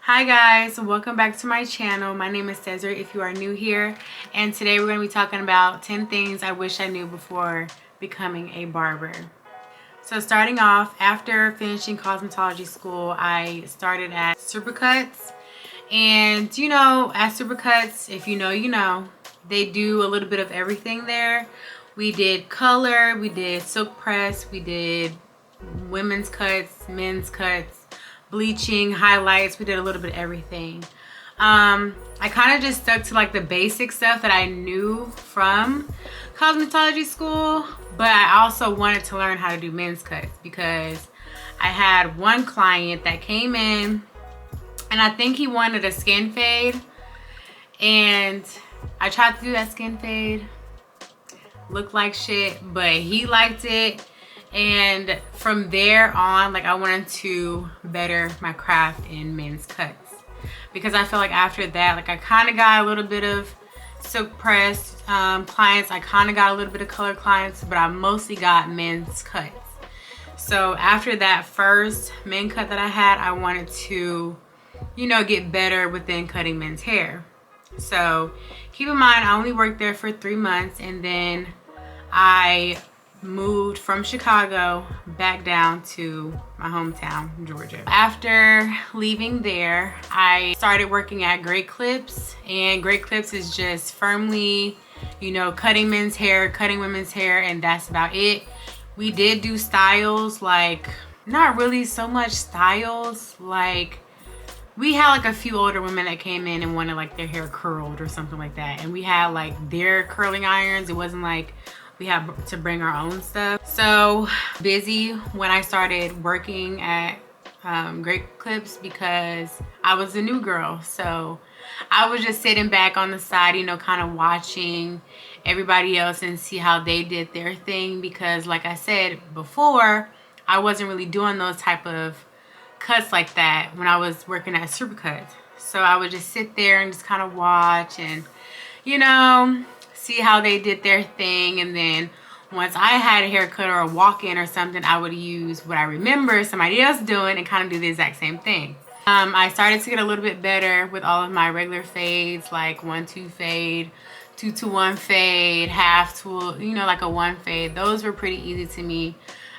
Hi guys, welcome back to my channel. My name is Desiree if you are new here, and today we're going to be talking about 10 things I wish I knew before becoming a barber. So starting off, after finishing cosmetology school, I started at Supercuts. And you know, at Supercuts, if you know, you know, they do a little bit of everything there. We did color, we did silk press, we did women's cuts, men's cuts, bleaching, highlights. We did a little bit of everything. I kind of just stuck to like the basic stuff that I knew from cosmetology school, but I also wanted to learn how to do men's cuts because I had one client that came in and I think he wanted a skin fade, and I tried to do that skin fade, looked like shit, but he liked it. And from there on, like, I wanted to better my craft in men's cuts because I feel like after that, like, I kind of got a little bit of silk press clients, I kind of got a little bit of color clients, but I mostly got men's cuts. So after that first men cut that I had, I wanted to, you know, get better within cutting men's hair. So keep in mind, I only worked there for 3 months, and then I moved from Chicago back down to my hometown, Georgia. After leaving there, I started working at Great Clips, and Great Clips is just firmly, you know, cutting men's hair, cutting women's hair, and that's about it. We did do styles, like, not really so much styles, like, we had like a few older women that came in and wanted like their hair curled or something like that, and we had like their curling irons. It wasn't like we had to bring our own stuff. So busy when I started working at Great Clips because I was a new girl. So I was just sitting back on the side, you know, kind of watching everybody else and see how they did their thing, because like I said before, I wasn't really doing those type of cuts like that when I was working at Supercuts. So I would just sit there and just kind of watch and, you know, see how they did their thing. And then once I had a haircut or a walk-in or something, I would use what I remember somebody else doing and kind of do the exact same thing. I started to get a little bit better with all of my regular fades, like 1-2 fade, 2-to-1 fade, half to, you know, like a 1 fade. Those were pretty easy to me.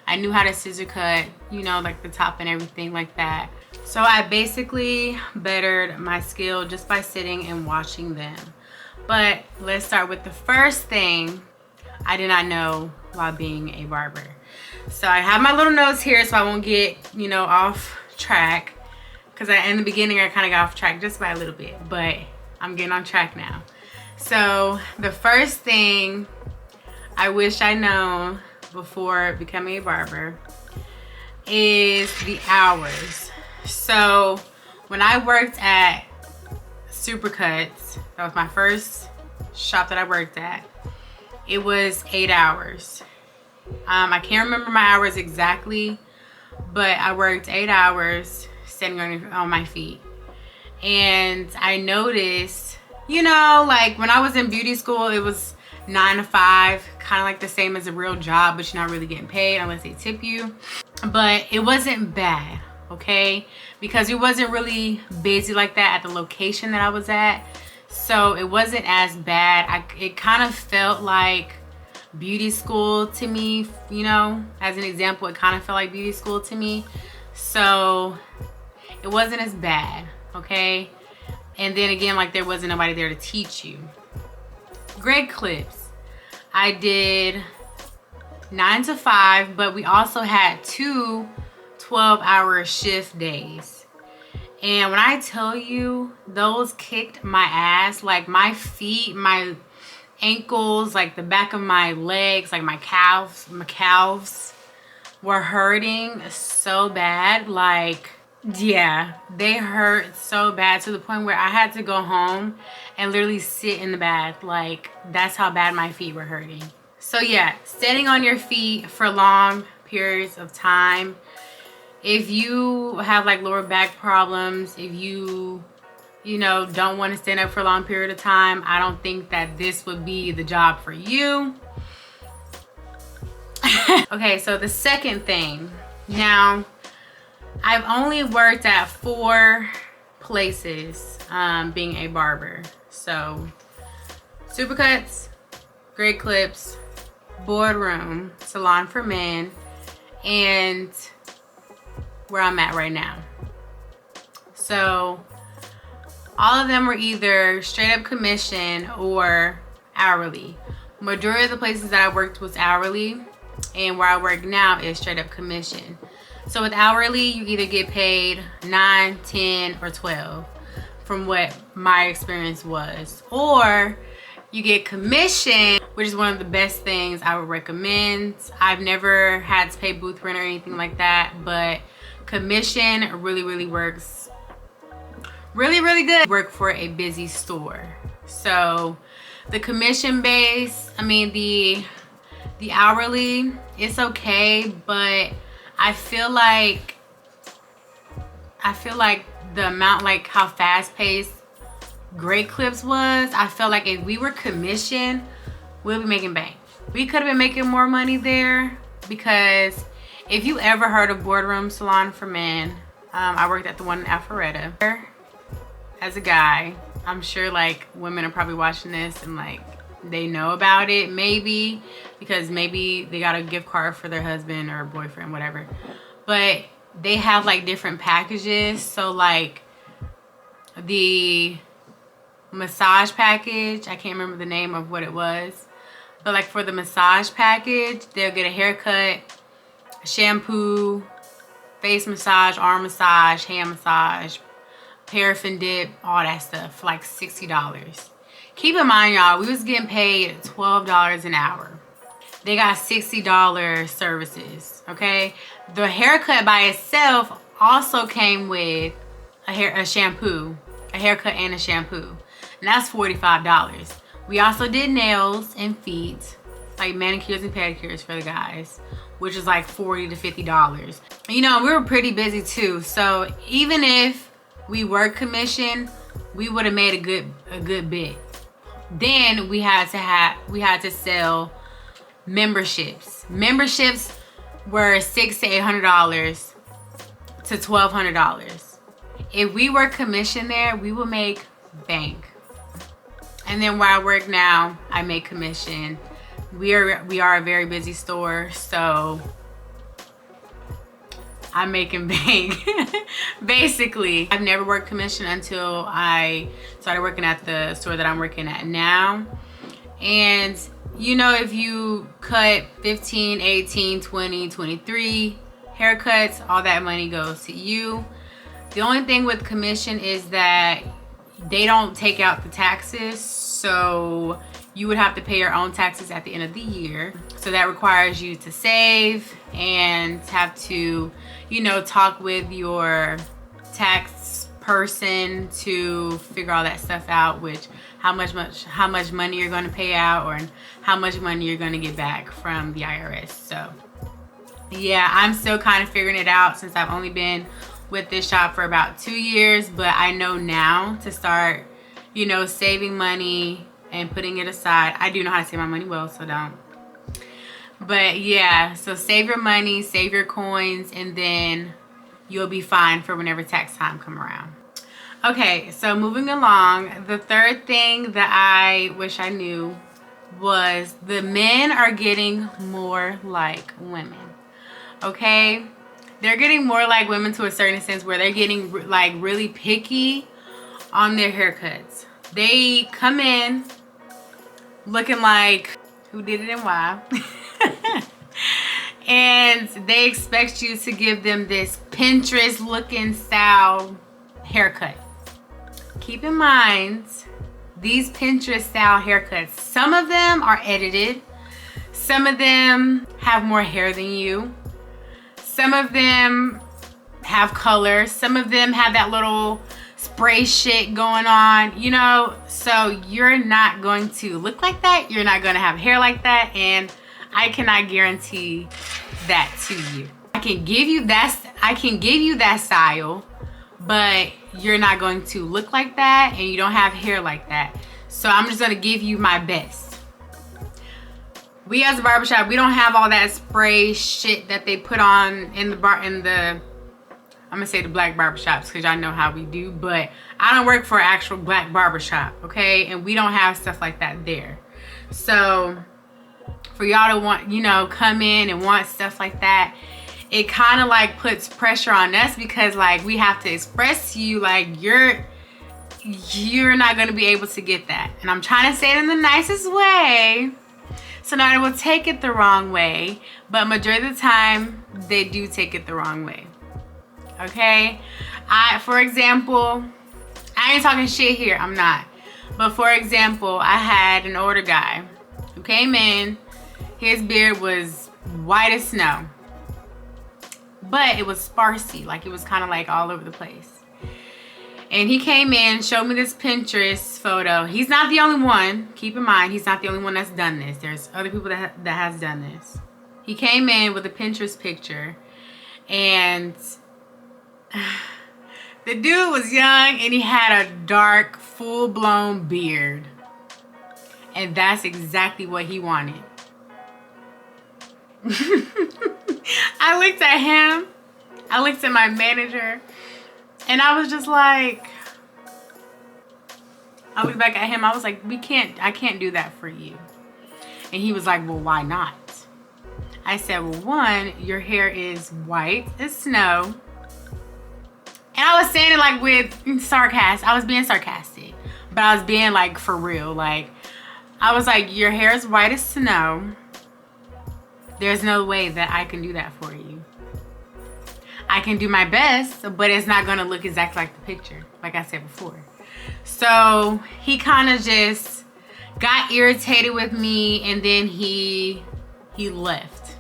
I knew how to scissor cut, you know, like the top and everything like that. So I basically bettered my skill just by sitting and watching them. But let's start with the first thing I did not know while being a barber. So I have my little notes here so I won't get, you know, off track, because in the beginning I kind of got off track just by a little bit, but I'm getting on track now. So the first thing I wish I known before becoming a barber is the hours. So when I worked at Supercuts, that was my first shop that I worked at, it was 8 hours. I can't remember my hours exactly, but I worked 8 hours standing on my feet. And I noticed, you know, like when I was in beauty school, it was 9 to 5, kind of like the same as a real job, but you're not really getting paid unless they tip you. But it wasn't bad, okay? Because it wasn't really busy like that at the location that I was at. So it wasn't as bad. It kind of felt like beauty school to me, you know? As an example, it kind of felt like beauty school to me. So it wasn't as bad, okay? And then again, like, there wasn't nobody there to teach you. Great Clips, I did 9 to 5, but we also had 2 12-hour shift days. And when I tell you, those kicked my ass. Like, my feet, my ankles, like the back of my legs, like my calves were hurting so bad. Like, yeah, they hurt so bad to the point where I had to go home and literally sit in the bath. Like, that's how bad my feet were hurting. So yeah, standing on your feet for long periods of time, if you have like lower back problems, if you know, don't want to stand up for a long period of time, I don't think that this would be the job for you. Okay, so the second thing. Now, I've only worked at 4 places being a barber. So, Supercuts, Great Clips, Boardroom, Salon for Men, and where I'm at right now. So, all of them were either straight up commission or hourly. Majority of the places that I worked was hourly, and where I work now is straight up commission. So with hourly, you either get paid 9, 10, or 12 from what my experience was. Or you get commission, which is one of the best things I would recommend. I've never had to pay booth rent or anything like that, but commission really works really good. Work for a busy store. So the commission base, I mean the hourly, it's okay, but I feel like the amount, like how fast paced Great Clips was, I felt like if we were commissioned, we'll be making bank. We could have been making more money there, because if you ever heard of Boardroom Salon for Men, I worked at the one in Alpharetta. As a guy, I'm sure like women are probably watching this and like they know about it, maybe because maybe they got a gift card for their husband or boyfriend, whatever. But they have like different packages. So like the massage package, I can't remember the name of what it was, but like for the massage package, they'll get a haircut, shampoo, face massage, arm massage, hand massage, paraffin dip, all that stuff for like $60. Keep in mind, y'all, we was getting paid $12 an hour. They got $60 services, okay? The haircut by itself also came with a shampoo, a haircut and a shampoo. And that's $45. We also did nails and feet, like manicures and pedicures for the guys, which is like $40 to $50. You know, we were pretty busy too. So even if we were commissioned, we would have made a good bit. Then we had to sell memberships. Memberships were $600 to $800 to $1,200. If we were commissioned there, we would make bank. And then where I work now, I make commission. We are a very busy store, so I'm making bank. Basically, I've never worked commission until I started working at the store that I'm working at now. And you know, if you cut 15, 18, 20, 23 haircuts, all that money goes to you. The only thing with commission is that they don't take out the taxes, so you would have to pay your own taxes at the end of the year. So that requires you to save and have to, you know, talk with your tax person to figure all that stuff out, which how much money you're going to pay out or how much money you're going to get back from the IRS. So yeah, I'm still kind of figuring it out since I've only been with this shop for about 2 years, but I know now to start, you know, saving money and putting it aside. I do know how to save my money well, so don't. But yeah, so save your money, save your coins, and then you'll be fine for whenever tax time come around. Okay, so moving along, the third thing that I wish I knew was the men are getting more like women. Okay, they're getting more like women to a certain sense where they're getting like really picky on their haircuts. They come in looking like who did it and why. And they expect you to give them this Pinterest looking style haircut. Keep in mind, these Pinterest style haircuts, some of them are edited, some of them have more hair than you, some of them have color, some of them have that little spray shit going on, you know. So you're not going to look like that, you're not going to have hair like that, and I cannot guarantee that to you. I can give you that style, but you're not going to look like that and you don't have hair like that. So I'm just going to give you my best. We as a barbershop, we don't have all that spray shit that they put on in the I'm gonna say the black barbershops because y'all know how we do, but I don't work for an actual black barbershop, okay? And we don't have stuff like that there. So for y'all to want, you know, come in and want stuff like that, it kind of like puts pressure on us because like we have to express to you like you're not gonna be able to get that. And I'm trying to say it in the nicest way, so now they will take it the wrong way, but majority of the time they do take it the wrong way. Okay, for example, I ain't talking shit here, I'm not. But for example, I had an older guy who came in. His beard was white as snow, but it was sparsy, like it was kind of like all over the place. And he came in, showed me this Pinterest photo. He's not the only one. Keep in mind, he's not the only one that's done this. There's other people that has done this. He came in with a Pinterest picture, and the dude was young, and he had a dark, full-blown beard. And that's exactly what he wanted. I looked at him, I looked at my manager, and I was just like, I looked back at him, I was like, I can't do that for you. And he was like, well, why not? I said, well, one, your hair is white as snow. And I was saying it like with sarcasm. I was being sarcastic, but I was being like for real. Like, I was like, your hair is white as snow. There's no way that I can do that for you. I can do my best, but it's not gonna look exactly like the picture, like I said before. So he kind of just got irritated with me, and then he left.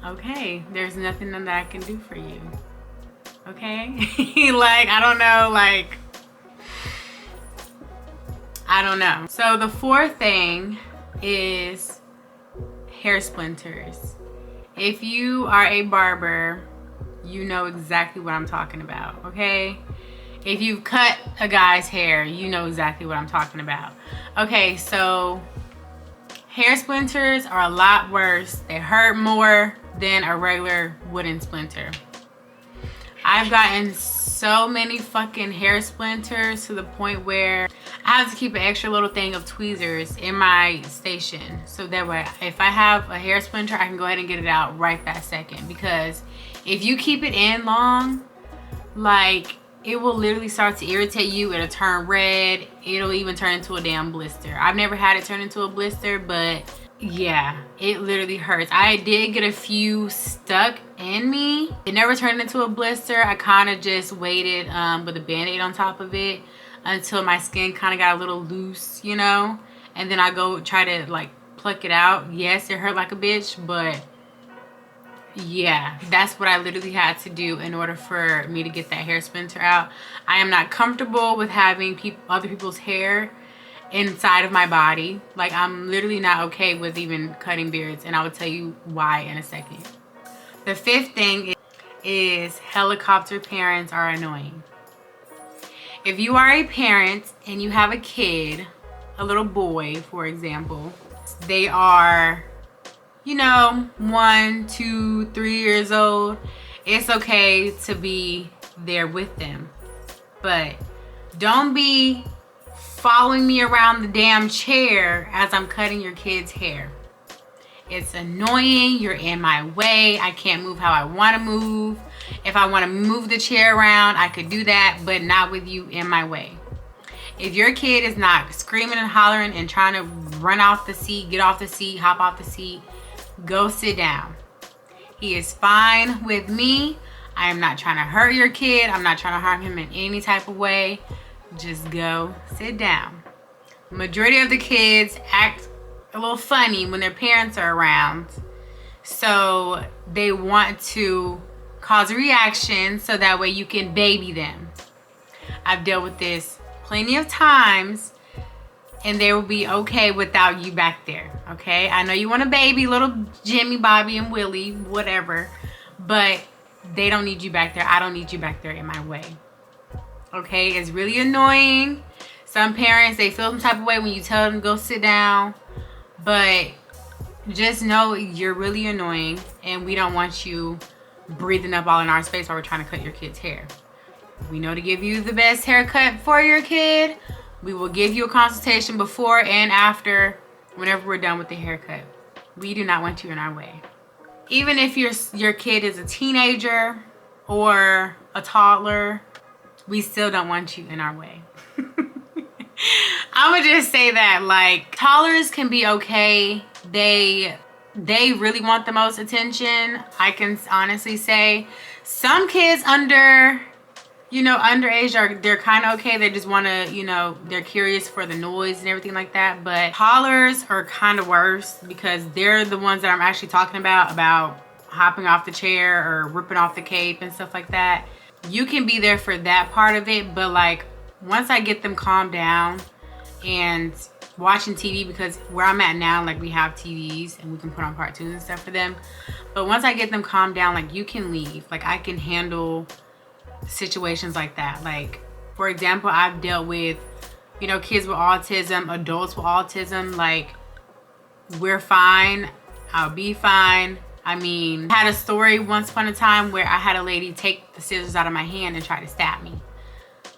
Okay, there's nothing that I can do for you. Okay? Like, I don't know, like, I don't know. So the fourth thing is hair splinters. If you are a barber, you know exactly what I'm talking about, okay? If you've cut a guy's hair, you know exactly what I'm talking about. Okay, so hair splinters are a lot worse. They hurt more than a regular wooden splinter. I've gotten so many fucking hair splinters to the point where I have to keep an extra little thing of tweezers in my station, so that way if I have a hair splinter, I can go ahead and get it out right that second. Because if you keep it in long, like, it will literally start to irritate you. It'll turn red. It'll even turn into a damn blister. I've never had it turn into a blister, but yeah, it literally hurts. I did get a few stuck in me. It never turned into a blister. I kind of just waited with a band-aid on top of it until my skin kind of got a little loose, you know, and then I go try to like pluck it out. Yes, it hurt like a bitch, but yeah, that's what I literally had to do in order for me to get that hair splinter out. I am not comfortable with having other people's hair inside of my body. Like, I'm literally not okay with even cutting beards, and I will tell you why in a second. The fifth thing is helicopter parents are annoying. If you are a parent and you have a kid, a little boy for example, they are, you know, 1, 2, 3 years old, it's okay to be there with them, but don't be following me around the damn chair as I'm cutting your kid's hair. It's annoying. You're in my way. I can't move how I want to move. If I want to move the chair around, I could do that, but not with you in my way. If your kid is not screaming and hollering and trying to run off the seat, get off the seat, hop off the seat, go sit down. He is fine with me. I am not trying to hurt your kid. I'm not trying to harm him in any type of way. Just go sit down. Majority of the kids act a little funny when their parents are around, so they want to cause a reaction so that way you can baby them. I've dealt with this plenty of times, and they will be okay without you back there, okay? I know you want a baby, little Jimmy, Bobby, and Willie, whatever, but they don't need you back there. I don't need you back there in my way. Okay, it's really annoying. Some parents, they feel some type of way when you tell them to go sit down, but just know you're really annoying and we don't want you breathing up all in our space while we're trying to cut your kid's hair. We know to give you the best haircut for your kid. We will give you a consultation before and after whenever we're done with the haircut. We do not want you in our way. Even if your kid is a teenager or a toddler, we still don't want you in our way. I'm gonna just say that, like, toddlers can be okay. They really want the most attention. I can honestly say some kids under, you know, underage they're kind of okay. They just want to, you know, they're curious for the noise and everything like that. But toddlers are kind of worse because they're the ones that I'm actually talking about hopping off the chair or ripping off the cape and stuff like that. You can be there for that part of it, but like once I get them calmed down and watching TV, because where I'm at now, like we have TVs and we can put on cartoons and stuff for them. But once I get them calmed down, like you can leave. Like I can handle situations like that. Like for example, I've dealt with, you know, kids with autism, adults with autism. Like we're fine. I'll be fine. I mean, I had a story once upon a time where I had a lady take the scissors out of my hand and try to stab me.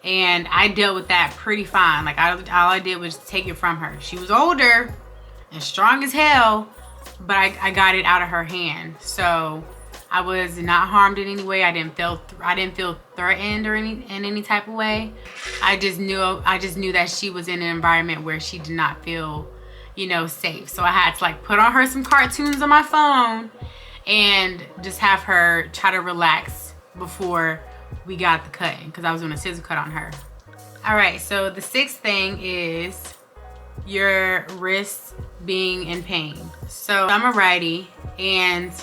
And I dealt with that pretty fine. Like all I did was take it from her. She was older and strong as hell, but I got it out of her hand. So I was not harmed in any way. I didn't feel threatened or in any type of way. I just knew that she was in an environment where she did not feel, you know, safe. So I had to like put on her some cartoons on my phone and just have her try to relax before we got the cutting, because I was doing a scissor cut on her. All right, so the sixth thing is your wrists being in pain. So I'm a righty, and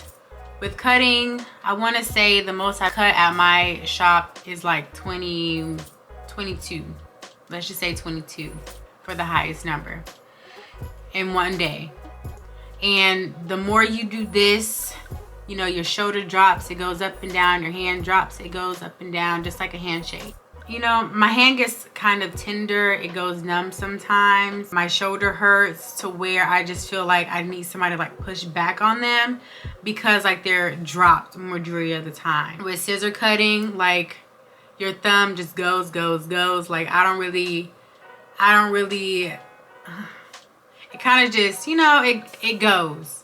with cutting, I want to say the most I cut at my shop is like 22. Let's just say 22 for the highest number in one day. And the more you do this, you know, your shoulder drops, it goes up and down. Your hand drops, it goes up and down, just like a handshake. You know, my hand gets kind of tender. It goes numb sometimes. My shoulder hurts to where I just feel like I need somebody to like push back on them because like they're dropped majority of the time. With scissor cutting, like your thumb just goes. Like I don't really, it kind of just, you know, it goes.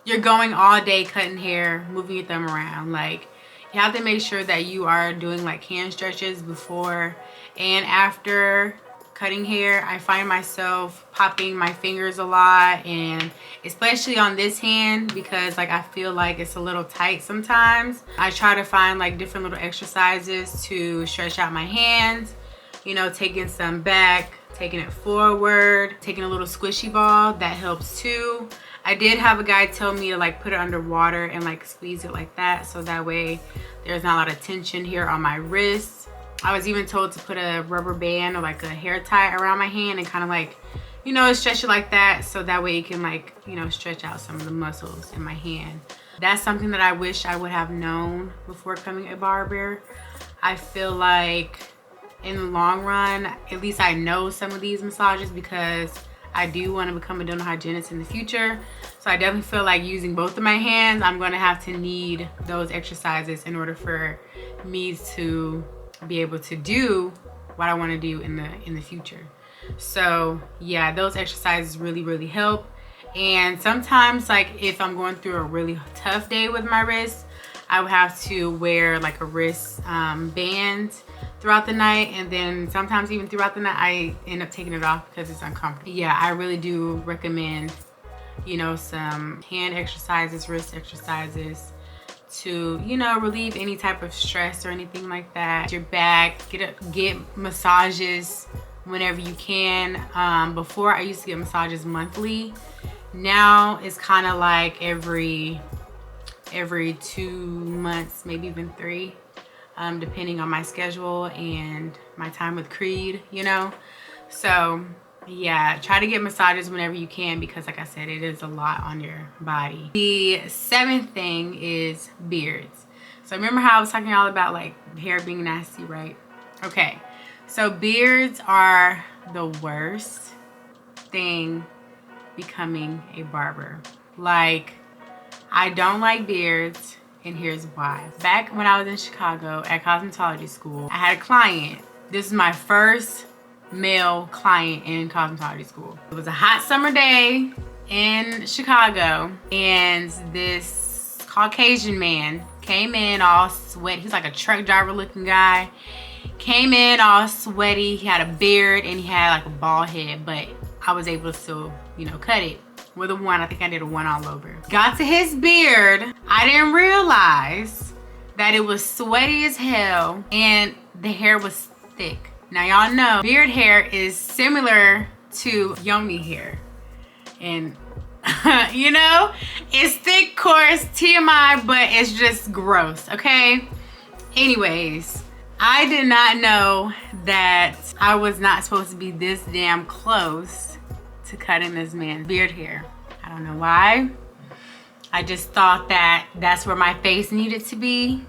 You're going all day cutting hair, moving your thumb around. Like you have to make sure that you are doing like hand stretches before and after cutting hair. I find myself popping my fingers a lot, and especially on this hand because like I feel like it's a little tight sometimes. I try to find like different little exercises to stretch out my hands, you know, taking some back, taking it forward, taking a little squishy ball, that helps too. I did have a guy tell me to like put it under water and like squeeze it like that, so that way there's not a lot of tension here on my wrists. I was even told to put a rubber band or like a hair tie around my hand and kind of like, you know, stretch it like that, so that way you can like, you know, stretch out some of the muscles in my hand. That's something that I wish I would have known before becoming a barber. I feel like in the long run, at least I know some of these massages because I do want to become a dental hygienist in the future. So I definitely feel like using both of my hands, I'm going to have to need those exercises in order for me to be able to do what I want to do in the future. So yeah, those exercises really help. And sometimes like if I'm going through a really tough day with my wrist, I would have to wear like a wrist band throughout the night, and then sometimes even throughout the night I end up taking it off because it's uncomfortable. Yeah, I really do recommend, you know, some hand exercises, wrist exercises to, you know, relieve any type of stress or anything like that. Your back, get massages whenever you can. Before I used to get massages monthly. Now it's kind of like every 2 months, maybe even 3. Depending on my schedule and my time with Creed, you know. So yeah, try to get massages whenever you can because like I said, it is a lot on your body. The 7th thing is beards. So remember how I was talking all about like hair being nasty, right? Okay, so beards are the worst thing becoming a barber. Like, I don't like beards, and here's why. Back when I was in Chicago at cosmetology school, I had a client. This is my first male client in cosmetology school. It was a hot summer day in Chicago, and this Caucasian man came in all sweaty. He's like a truck driver looking guy. Came in all sweaty. He had a beard and he had like a bald head, but I was able to still, you know, cut it with a one. I think I did a one all over. Got to his beard. I didn't realize that it was sweaty as hell and the hair was thick. Now y'all know beard hair is similar to yoni hair. And you know, it's thick, coarse, TMI, but it's just gross, okay? Anyways, I did not know that I was not supposed to be this damn close to cutting this man's beard hair. I don't know why. I just thought that that's where my face needed to be.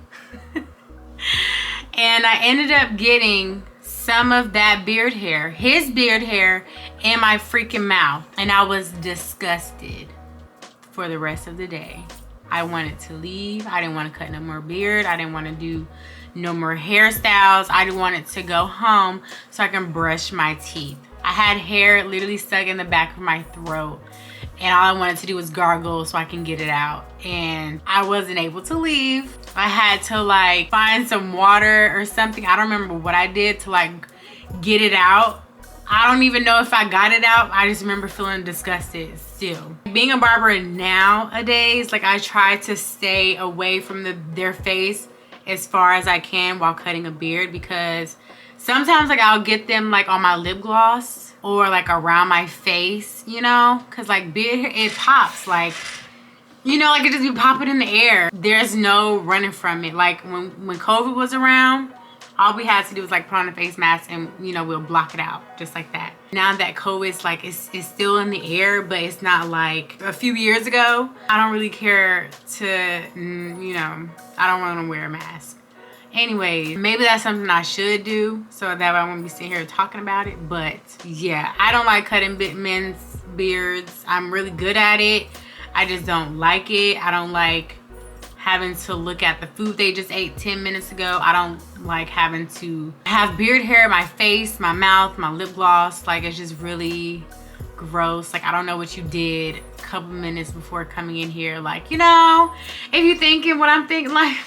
And I ended up getting some of that beard hair, his beard hair, in my freaking mouth. And I was disgusted for the rest of the day. I wanted to leave. I didn't want to cut no more beard. I didn't want to do no more hairstyles. I wanted to go home so I can brush my teeth. I had hair literally stuck in the back of my throat, and all I wanted to do was gargle so I can get it out. And I wasn't able to leave. I had to like find some water or something. I don't remember what I did to like get it out. I don't even know if I got it out. I just remember feeling disgusted still. Being a barber nowadays, like I try to stay away from their face as far as I can while cutting a beard, because sometimes like I'll get them like on my lip gloss or like around my face, you know, because like beard hair, it pops, like, you know, like it just be popping in the air. There's no running from it. Like when COVID was around, all we had to do was like put on a face mask and, you know, we'll block it out just like that. Now that COVID's like, it's still in the air, but it's not like a few years ago. I don't really care to, you know, I don't want to wear a mask. Anyway, maybe that's something I should do so that I won't be sitting here talking about it. But yeah, I don't like cutting men's beards. I'm really good at it. I just don't like it. I don't like having to look at the food they just ate 10 minutes ago. I don't like having to have beard hair in my face, my mouth, my lip gloss. Like, it's just really gross. Like, I don't know what you did a couple minutes before coming in here. Like, you know, if you're thinking what I'm thinking, like,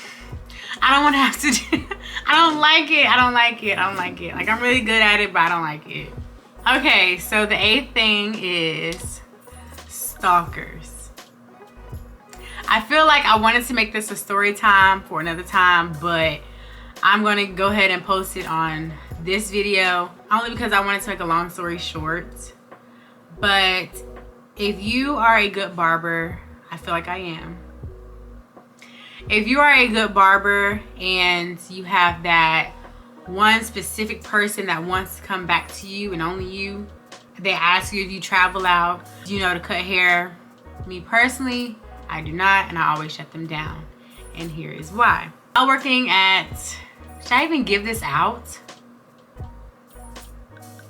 I don't want to have to do, I don't like it. I don't like it. I don't like it. Like, I'm really good at it, but I don't like it. Okay, so the 8th thing is stalkers. I feel like I wanted to make this a story time for another time, but I'm going to go ahead and post it on this video only because I wanted to make a long story short. But if you are a good barber, I feel like I am. If you are a good barber and you have that one specific person that wants to come back to you and only you, they ask you if you travel out, do you know to cut hair? Me personally, I do not, and I always shut them down. And here is why. I'm working at, should I even give this out?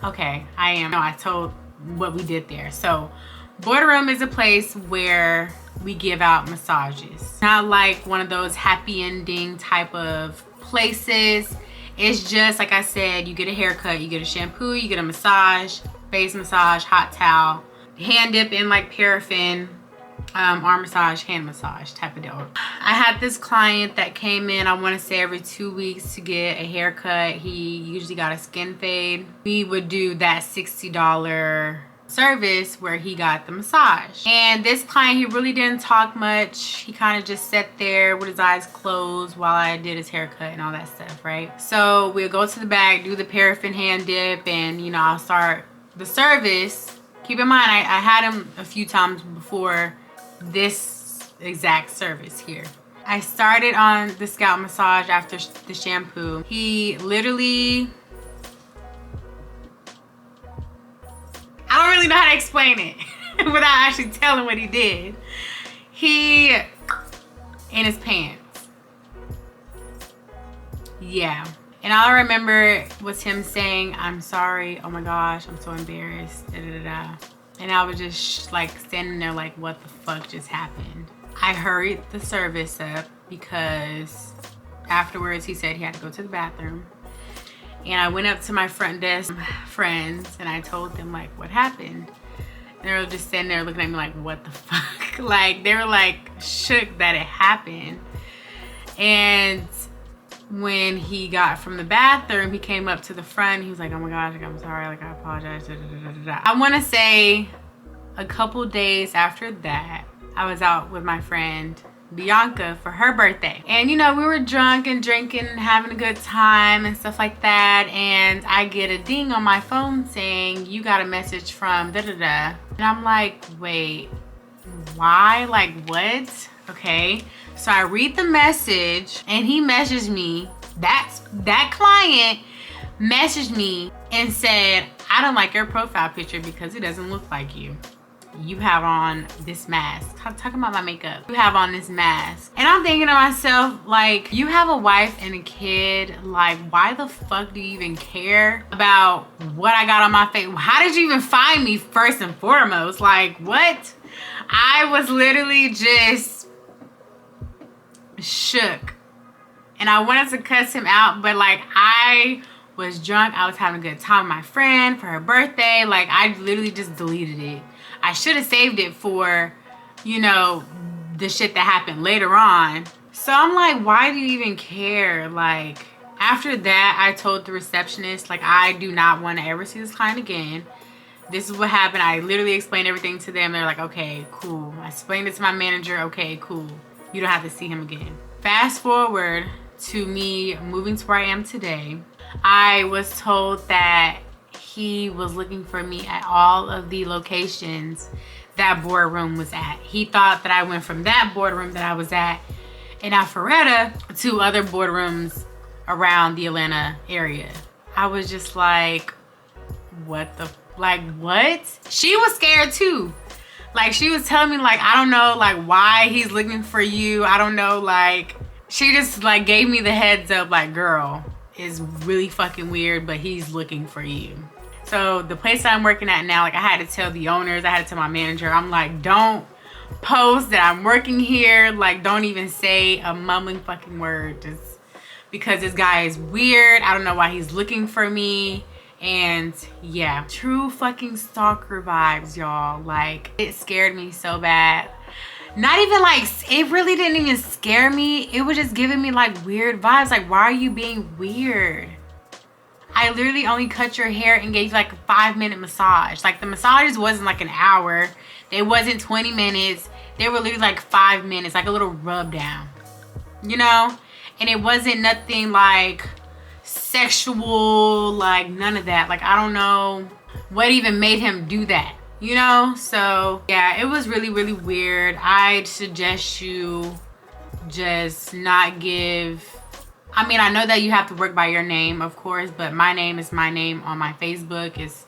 Okay, I am. No, I told what we did there. So, Boardroom is a place where we give out massages. Not like one of those happy ending type of places. It's just, like I said, you get a haircut, you get a shampoo, you get a massage, face massage, hot towel, hand dip in like paraffin, arm massage, hand massage type of deal. I had this client that came in, I want to say every 2 weeks to get a haircut. He usually got a skin fade. We would do that $60 service where he got the massage. And this client, he really didn't talk much. He kind of just sat there with his eyes closed while I did his haircut and all that stuff, right? So we'll go to the back, do the paraffin hand dip, and you know, I'll start the service. Keep in mind, I had him a few times before this exact service here. I started on the scalp massage after the shampoo. He literally, I don't really know how to explain it without actually telling what he did. He, in his pants. Yeah, And all I remember was him saying, "I'm sorry, oh my gosh, I'm so embarrassed, da da da da." And I was just like standing there like, what the fuck just happened? I hurried the service up because afterwards he said he had to go to the bathroom. And I went up to my front desk friends and I told them like what happened. And they were just standing there looking at me like, what the fuck? Like they were like shook that it happened. And when he got from the bathroom, he came up to the front. He was like, "Oh my gosh, like, I'm sorry, like I apologize." Da, da, da, da, da. I want to say a couple days after that, I was out with my friend Bianca for her birthday. And you know, we were drunk and drinking and having a good time and stuff like that. And I get a ding on my phone saying, "You got a message from da da da." And I'm like, wait, why? Like what? Okay. So I read the message and he messaged me. That client messaged me and said, "I don't like your profile picture because it doesn't look like you. You have on this mask." Talking about my makeup. "You have on this mask." And I'm thinking to myself, like, you have a wife and a kid. Like, why the fuck do you even care about what I got on my face? How did you even find me first and foremost? Like, what? I was literally just shook. And I wanted to cuss him out, but like I was drunk. I was having a good time with my friend for her birthday. Like I literally just deleted it. I should have saved it for, you know, the shit that happened later on. So I'm like, why do you even care? Like after that, I told the receptionist, like, I do not want to ever see this client again. This is what happened. I literally explained everything to them. They're like, okay, cool. I explained it to my manager. Okay, cool. You don't have to see him again. Fast forward to me moving to where I am today. I was told that he was looking for me at all of the locations that boardroom was at. He thought that I went from that boardroom that I was at in Alpharetta to other boardrooms around the Atlanta area. I was just like, what the, like what? She was scared too. Like she was telling me like, I don't know like why he's looking for you. I don't know, like she just like gave me the heads up like, girl, it's really fucking weird, but he's looking for you. So the place that I'm working at now, like I had to tell the owners, I had to tell my manager, I'm like, don't post that I'm working here. Like don't even say a mumbling fucking word, just because this guy is weird. I don't know why he's looking for me. And yeah, true fucking stalker vibes, y'all. Like it scared me so bad. Not even like, it really didn't even scare me. It was just giving me like weird vibes. Like, why are you being weird? I literally only cut your hair and gave you like a 5-minute massage. Like the massages wasn't like an hour. They wasn't 20 minutes. They were literally like 5 minutes, like a little rub down, you know? And it wasn't nothing like sexual, like none of that. Like I don't know what even made him do that, you know? So yeah, it was really, really weird. I'd suggest you just not give, I mean, I know that you have to work by your name, of course, but my name is my name on my Facebook. It's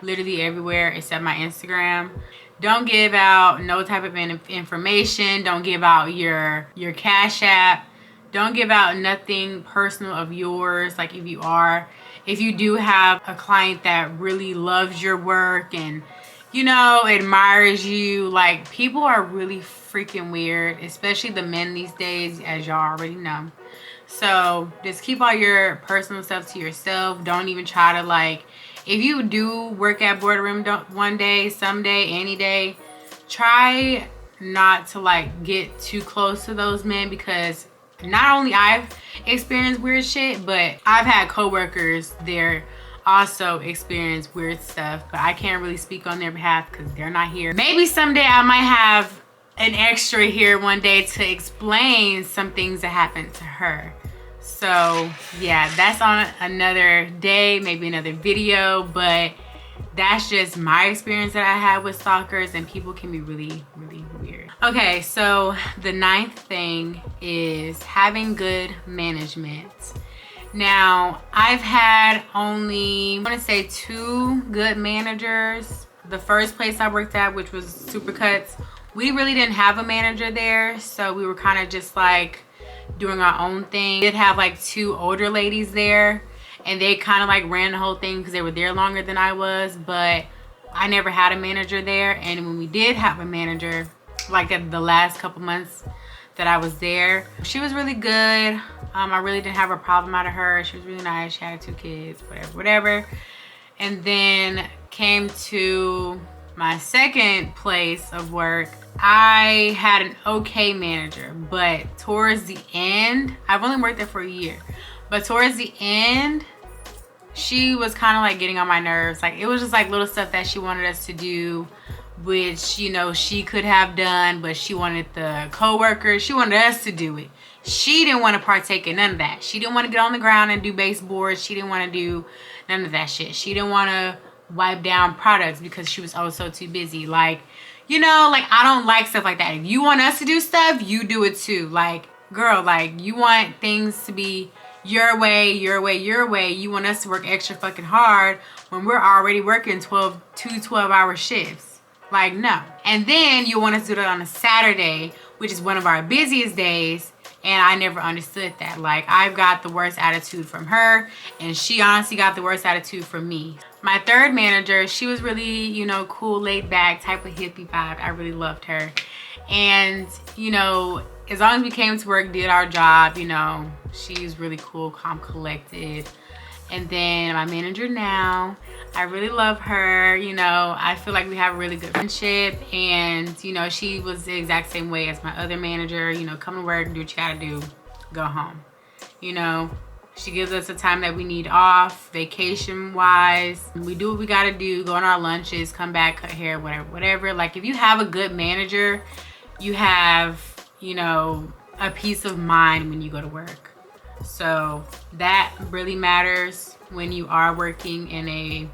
literally everywhere except my Instagram. Don't give out no type of information. Don't give out your Cash App. Don't give out nothing personal of yours. Like if you do have a client that really loves your work and, you know, admires you, like people are really freaking weird, especially the men these days, as y'all already know. So just keep all your personal stuff to yourself. Don't even try to like, if you do work at boardroom one day, someday, any day, try not to like get too close to those men, because not only I've experienced weird shit, but I've had coworkers there also experience weird stuff, but I can't really speak on their behalf because they're not here. Maybe someday I might have an extra here one day to explain some things that happened to her. So yeah, that's on another day, maybe another video, but that's just my experience that I had with stalkers, and people can be really, really weird. Okay, so the 9th thing is having good management. Now, I've had only, I want to say 2 good managers. The first place I worked at, which was Supercuts, we really didn't have a manager there, so we were kind of just like doing our own thing. We did have like 2 older ladies there, and they kind of like ran the whole thing because they were there longer than I was, but I never had a manager there. And when we did have a manager, like the last couple months that I was there, she was really good. I really didn't have a problem out of her. She was really nice. She had 2 kids, whatever. And then came to my second place of work. I had an okay manager, but towards the end, I've only worked there for a year, but towards the end, she was kind of like getting on my nerves. Like, it was just like little stuff that she wanted us to do, which, you know, she could have done, but she wanted the co-workers, she wanted us to do it. She didn't want to partake in none of that. She didn't want to get on the ground and do baseboards. She didn't want to do none of that shit. She didn't want to wipe down products because she was also too busy. Like, you know, like, I don't like stuff like that. If you want us to do stuff, you do it too. Like, girl, like, you want things to be your way, your way, your way. You want us to work extra fucking hard when we're already working 2 12-hour shifts. Like, no. And then you want us to do that on a Saturday, which is one of our busiest days. And I never understood that. Like, I've got the worst attitude from her, and she honestly got the worst attitude from me. My third manager, she was really, you know, cool, laid back, type of hippie vibe. I really loved her. And, you know, as long as we came to work, did our job, you know, she's really cool, calm, collected. And then my manager now, I really love her. You know, I feel like we have a really good friendship. And, you know, she was the exact same way as my other manager. You know, come to work, do what you gotta do, go home. You know, she gives us the time that we need off, vacation-wise. We do what we gotta do, go on our lunches, come back, cut hair, whatever. Like, if you have a good manager, you have, you know, a peace of mind when you go to work. So that really matters when you are working in a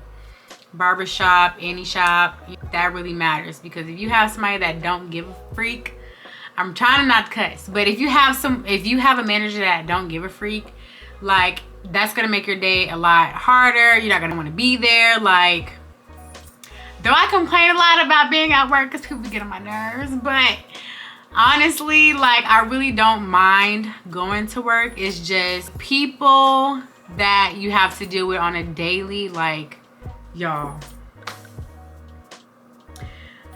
barber shop, any shop. That really matters, because if you have somebody that don't give a freak, I'm trying to not cuss, but if you have a manager that don't give a freak, like, that's gonna make your day a lot harder. You're not gonna want to be there. Like, though I complain a lot about being at work because people get on my nerves, but honestly, like, I really don't mind going to work. It's just people that you have to deal with on a daily, like, y'all,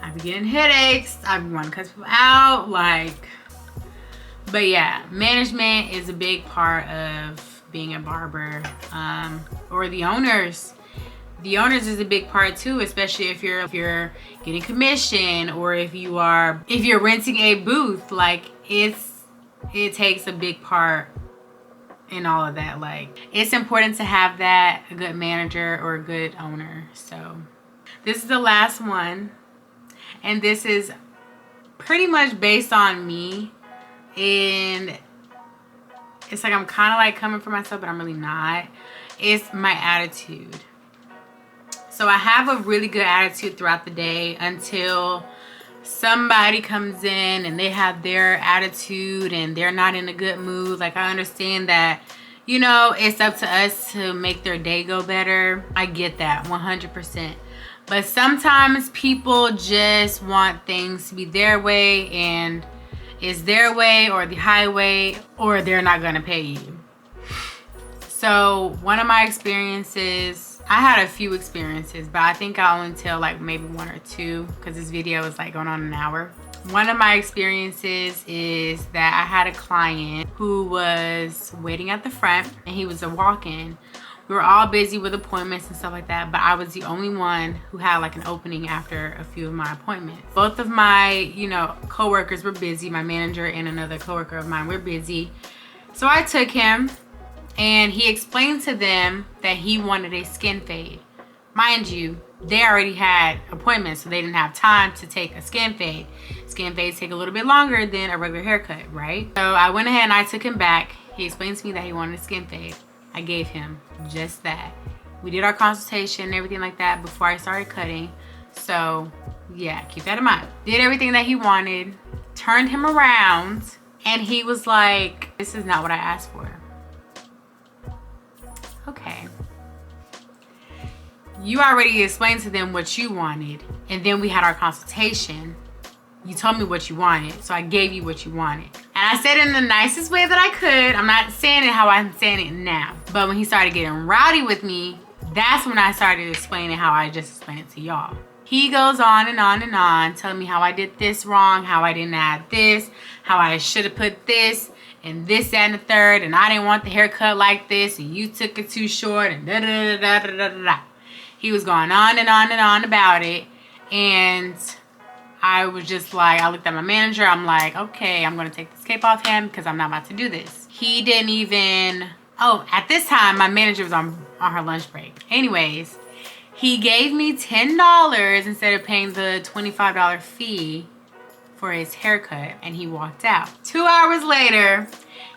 I be getting headaches. I be wanting to cut people out, like. But yeah, management is a big part of being a barber, or the owners. The owners is a big part too, especially if you're getting commission, or if you're renting a booth. Like, it takes a big part in all of that. Like, it's important to have that, a good manager or a good owner. So this is the last one, and this is pretty much based on me, and it's like I'm kind of like coming for myself, but I'm really not. It's my attitude. So I have a really good attitude throughout the day until somebody comes in and they have their attitude and they're not in a good mood. Like, I understand that, you know, it's up to us to make their day go better. I get that 100%. But sometimes people just want things to be their way, and it's their way or the highway, or they're not gonna pay you. So one of my experiences, I had a few experiences, but I think I'll only tell like maybe 1 or 2, because this video is like going on an hour. One of my experiences is that I had a client who was waiting at the front, and he was a walk-in. We were all busy with appointments and stuff like that, but I was the only one who had like an opening after a few of my appointments. Both of my, you know, co-workers were busy. My manager and another co-worker of mine were busy. So I took him, and he explained to them that he wanted a skin fade. Mind you, they already had appointments, so they didn't have time to take a skin fade. Skin fades take a little bit longer than a regular haircut, right? So I went ahead and I took him back. He explained to me that he wanted a skin fade. I gave him just that. We did our consultation and everything like that before I started cutting. So yeah, keep that in mind. Did everything that he wanted, turned him around, and he was like, "This is not what I asked for." Okay. You already explained to them what you wanted, and then we had our consultation. You told me what you wanted, so I gave you what you wanted. And I said it in the nicest way that I could. I'm not saying it how I'm saying it now. But when he started getting rowdy with me, that's when I started explaining how I just explained it to y'all. He goes on and on and on, telling me how I did this wrong, how I didn't add this, how I should have put this, and this, that, and the third, and I didn't want the haircut like this, and you took it too short, and da da da da da da da. He was going on and on and on about it, and I was just like, I looked at my manager, I'm like, okay, I'm gonna take this cape off him because I'm not about to do this. He didn't even, oh, at this time, my manager was on her lunch break. Anyways, he gave me $10 instead of paying the $25 fee for his haircut, and he walked out. 2 hours later,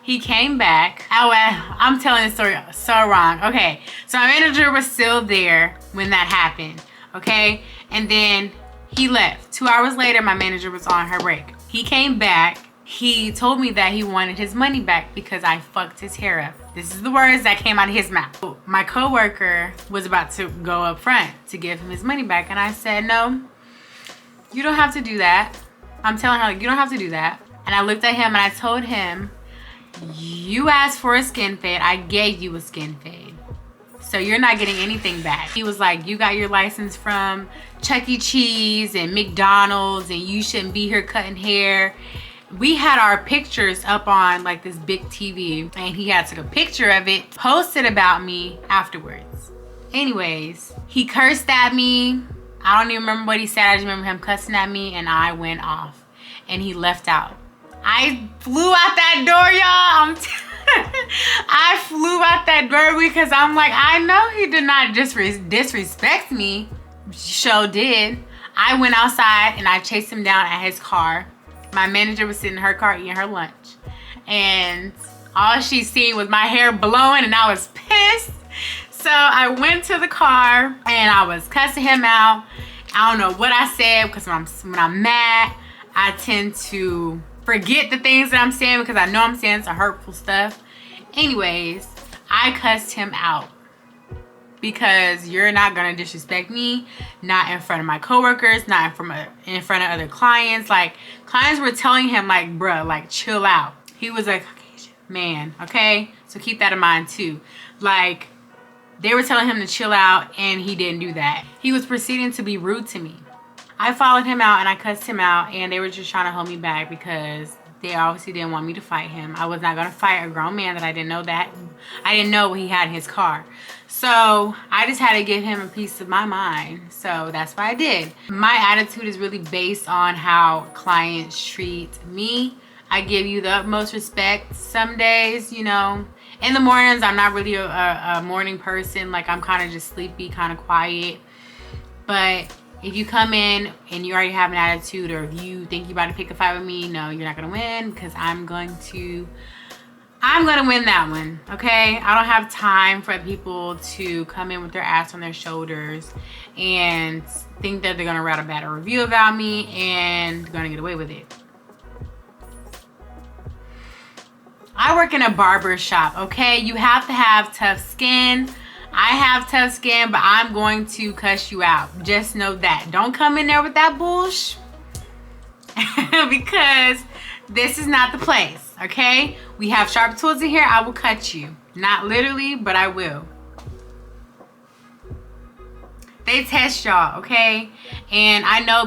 he came back. Oh, I'm telling the story so wrong. Okay, so my manager was still there when that happened, okay? And then he left. 2 hours later, my manager was on her break. He came back. He told me that he wanted his money back because I fucked his hair up. This is the words that came out of his mouth. My coworker was about to go up front to give him his money back, and I said, no, you don't have to do that. I'm telling her, you don't have to do that. And I looked at him and I told him, you asked for a skin fade. I gave you a skin fade. So you're not getting anything back. He was like, you got your license from Chuck E. Cheese and McDonald's, and you shouldn't be here cutting hair. We had our pictures up on like this big TV, and he had took a picture of it, posted about me afterwards. Anyways, he cursed at me. I don't even remember what he said. I just remember him cussing at me, and I went off, and he left out. I flew out that door, y'all. I flew out that door because I'm like, I know he did not just disrespect me. Sure did. I went outside and I chased him down at his car. My manager was sitting in her car eating her lunch, and all she seen was my hair blowing, and I was pissed. So I went to the car and I was cussing him out. I don't know what I said because when I'm mad, I tend to forget the things that I'm saying because I know I'm saying some hurtful stuff. Anyways, I cussed him out because you're not gonna disrespect me, not in front of my coworkers, not in front of other clients. Like, clients were telling him like, bruh, like, chill out. He was like, man, okay? So keep that in mind too. Like, they were telling him to chill out, and he didn't do that. He was proceeding to be rude to me. I followed him out and I cussed him out, and they were just trying to hold me back because they obviously didn't want me to fight him. I was not gonna fight a grown man that I didn't know what he had in his car. So I just had to give him a piece of my mind. So that's what I did. My attitude is really based on how clients treat me. I give you the utmost respect. Some days, you know, in the mornings, I'm not really a morning person. Like, I'm kind of just sleepy, kind of quiet. But if you come in and you already have an attitude, or if you think you're about to pick a fight with me, no, you're not gonna win, because I'm gonna win that one, okay? I don't have time for people to come in with their ass on their shoulders and think that they're gonna write a bad review about me and gonna get away with it. I work in a barber shop, okay? You have to have tough skin. I have tough skin, but I'm going to cuss you out. Just know that. Don't come in there with that bullshit because this is not the place, okay? We have sharp tools in here. I will cut you. Not literally, but I will. They test y'all, okay? And I know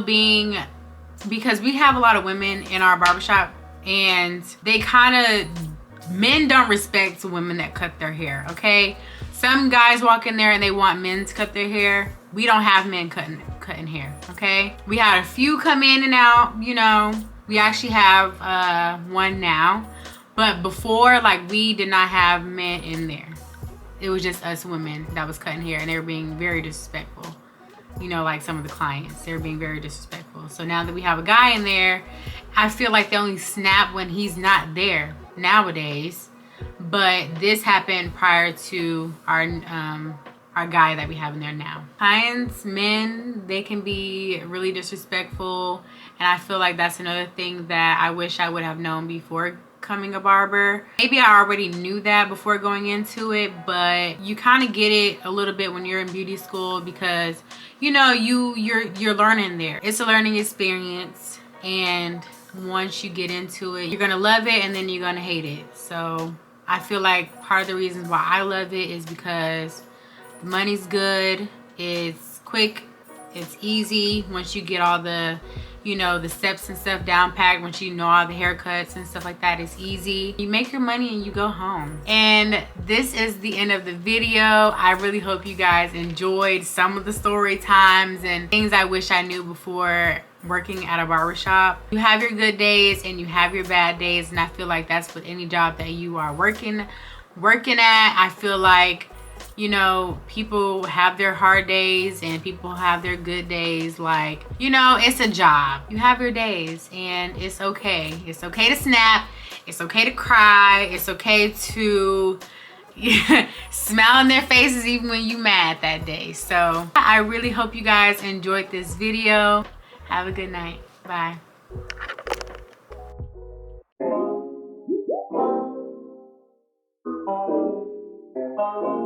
because we have a lot of women in our barbershop, and they kind of, men don't respect women that cut their hair, okay? Some guys walk in there and they want men to cut their hair. We don't have men cutting hair, okay? We had a few come in and out, you know. We actually have one now. But before, like, we did not have men in there. It was just us women that was cutting hair, and they were being very disrespectful. You know, like some of the clients, they were being very disrespectful. So now that we have a guy in there, I feel like they only snap when he's not there nowadays. But this happened prior to our guy that we have in there now. Clients, men, they can be really disrespectful, and I feel like that's another thing that I wish I would have known before becoming a barber. Maybe I already knew that before going into it, but you kind of get it a little bit when you're in beauty school, because you know you're learning there. It's a learning experience. and once you get into it, you're gonna love it and then you're gonna hate it. So I feel like part of the reasons why I love it is because the money's good, it's quick, it's easy. Once you get all the, you know, the steps and stuff down packed, once you know all the haircuts and stuff like that, it's easy. You make your money and you go home. And this is the end of the video. I really hope you guys enjoyed some of the story times and things I wish I knew before working at a barbershop. You have your good days and you have your bad days, and I feel like that's with any job that you are working at. I feel like, you know, people have their hard days and people have their good days. Like, you know, it's a job. You have your days and it's okay. It's okay to snap. It's okay to cry. It's okay to smile on their faces even when you mad that day. So I really hope you guys enjoyed this video. Have a good night. Bye.